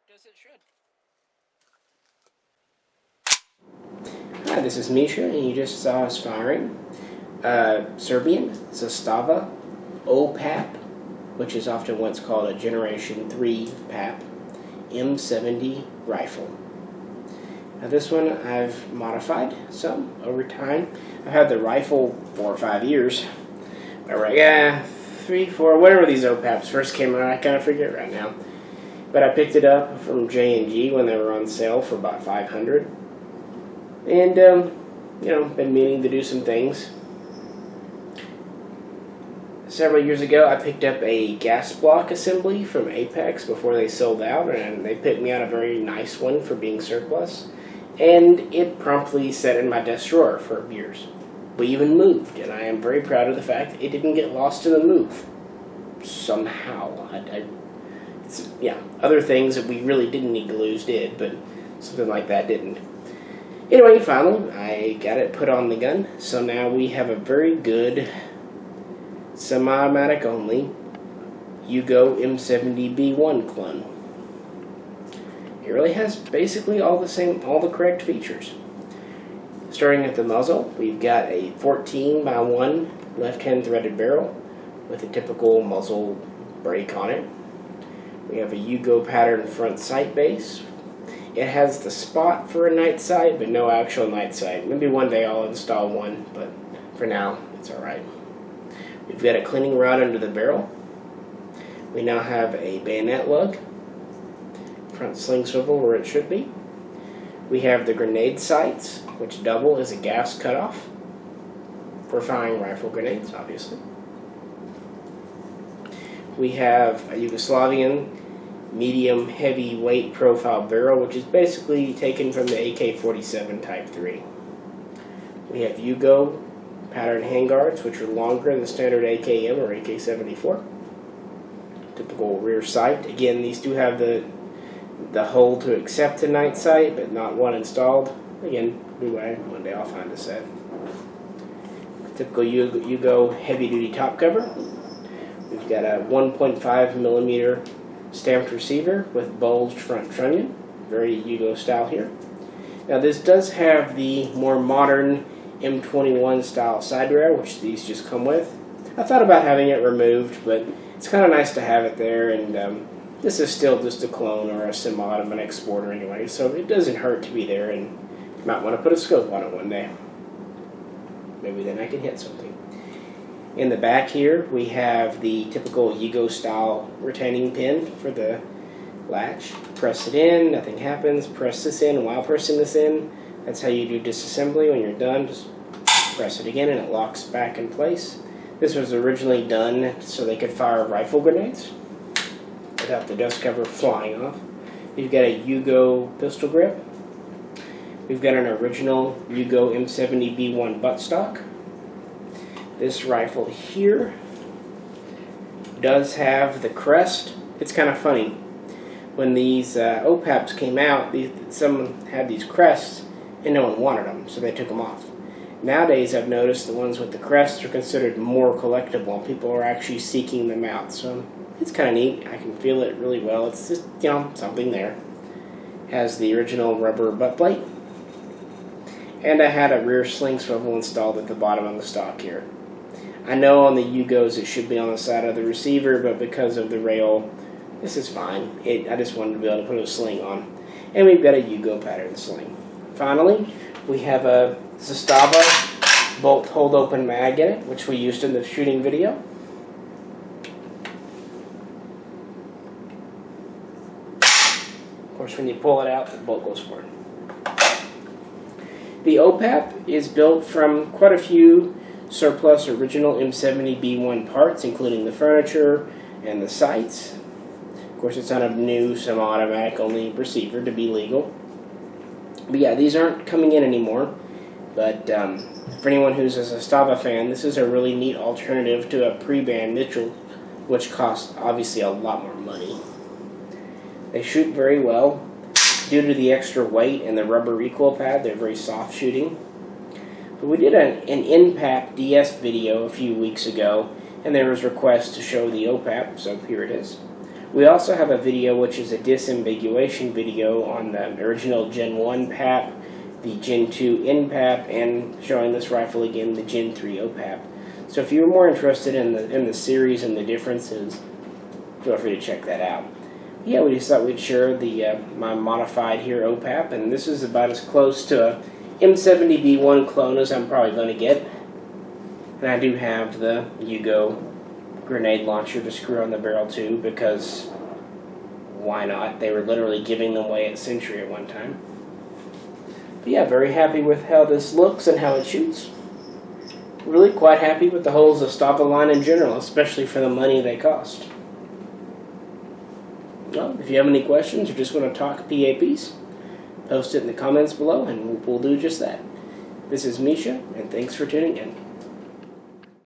worked as it should. Hi, this is Misha, and you just saw us firing Serbian Zastava OPAP, which is often what's called a Generation 3 PAP, M70 rifle. Now this one I've modified some over time. I've had the rifle 4 or 5 years. Alright, 3, 4, whatever these OPAPs first came out, I kind of forget right now. But I picked it up from J&G when they were on sale for about $500. And, been meaning to do some things. Several years ago, I picked up a gasblock assembly from Apex before they sold out, and they picked me out a very nice one for being surplus. And it promptly sat in my desk drawer for years. We even moved, and I am very proud of the fact that it didn't get lost in the move. Somehow. Other things that we really didn't need to lose did, but something like that didn't. Anyway, finally, I got it put on the gun, so now we have a very good semi-automatic only Yugo M70B1 clone. It really has basically all the correct features. Starting at the muzzle, we've got a 14x1 left-hand threaded barrel with a typical muzzle break on it. We have a Yugo pattern front sight base. It has the spot for a night sight, but no actual night sight. Maybe one day I'll install one, but for now, it's alright. We've got a cleaning rod under the barrel. We now have a bayonet lug. Front sling swivel where it should be. We have the grenade sights, which double as a gas cutoff for firing rifle grenades, obviously. We have a Yugoslavian medium heavyweight profile barrel, which is basically taken from the AK-47 Type 3. We have Yugo pattern handguards, which are longer than standard AKM or AK-74. Typical rear sight. Again, these do have the hole to accept a night sight, but not one installed. Again, one day I'll find a set. Typical Yugo heavy-duty top cover. We've got a 1.5mm stamped receiver with bulged front trunnion. Very Yugo style here. Now this does have the more modern M21 style side rail, which these just come with. I thought about having it removed, but it's kind of nice to have it there, and this is still just a clone or a semi-automatic exporter anyway, so it doesn't hurt to be there, and you might want to put a scope on it one day. Maybe then I can hit something. In the back here, we have the typical Yugo style retaining pin for the latch. Press it in, nothing happens. Press this in while pressing this in. That's how you do disassembly. When you're done, just press it again and it locks back in place. This was originally done so they could fire rifle grenades without the dust cover flying off. We've got a Yugo pistol grip. We've got an original Yugo M70B1 buttstock. This rifle here does have the crest. It's kind of funny. When these OPAPs came out, some had these crests and no one wanted them, so they took them off. Nowadays, I've noticed the ones with the crests are considered more collectible, and people are actually seeking them out. So it's kind of neat. I can feel it really well. It's just, something there. Has the original rubber butt plate. And I had a rear sling swivel installed at the bottom of the stock here. I know on the Yugos it should be on the side of the receiver, but because of the rail, this is fine. I just wanted to be able to put a sling on. And we've got a Yugo pattern sling. Finally, we have a Zastava bolt hold open mag in it, which we used in the shooting video. Of course, when you pull it out, the bolt goes forward. The OPAP is built from quite a few surplus original M70B1 parts, including the furniture and the sights. Of course, it's on a new semi-automatic only receiver to be legal. But yeah, these aren't coming in anymore. But for anyone who's a Zastava fan, this is a really neat alternative to a pre-band Mitchell, which costs obviously a lot more money. They shoot very well. Due to the extra weight and the rubber recoil pad, they're very soft shooting. But we did an NPAP DS video a few weeks ago, and there was requests to show the OPAP, so here it is. We also have a video which is a disambiguation video on the original Gen 1 PAP, the Gen 2 NPAP, and showing this rifle again, the Gen 3 OPAP. So if you're more interested in the series and the differences, feel free to check that out. Yeah, we just thought we'd share the my modified here OPAP, and this is about as close to a M70B1 clone as I'm probably going to get. And I do have the Yugo grenade launcher to screw on the barrel too, because why not? They were literally giving them away at Century at one time. But yeah, very happy with how this looks and how it shoots. Really quite happy with the whole Zastava line in general, especially for the money they cost. Well, if you have any questions or just want to talk PAPs, post it in the comments below and we'll do just that. This is Misha, and thanks for tuning in.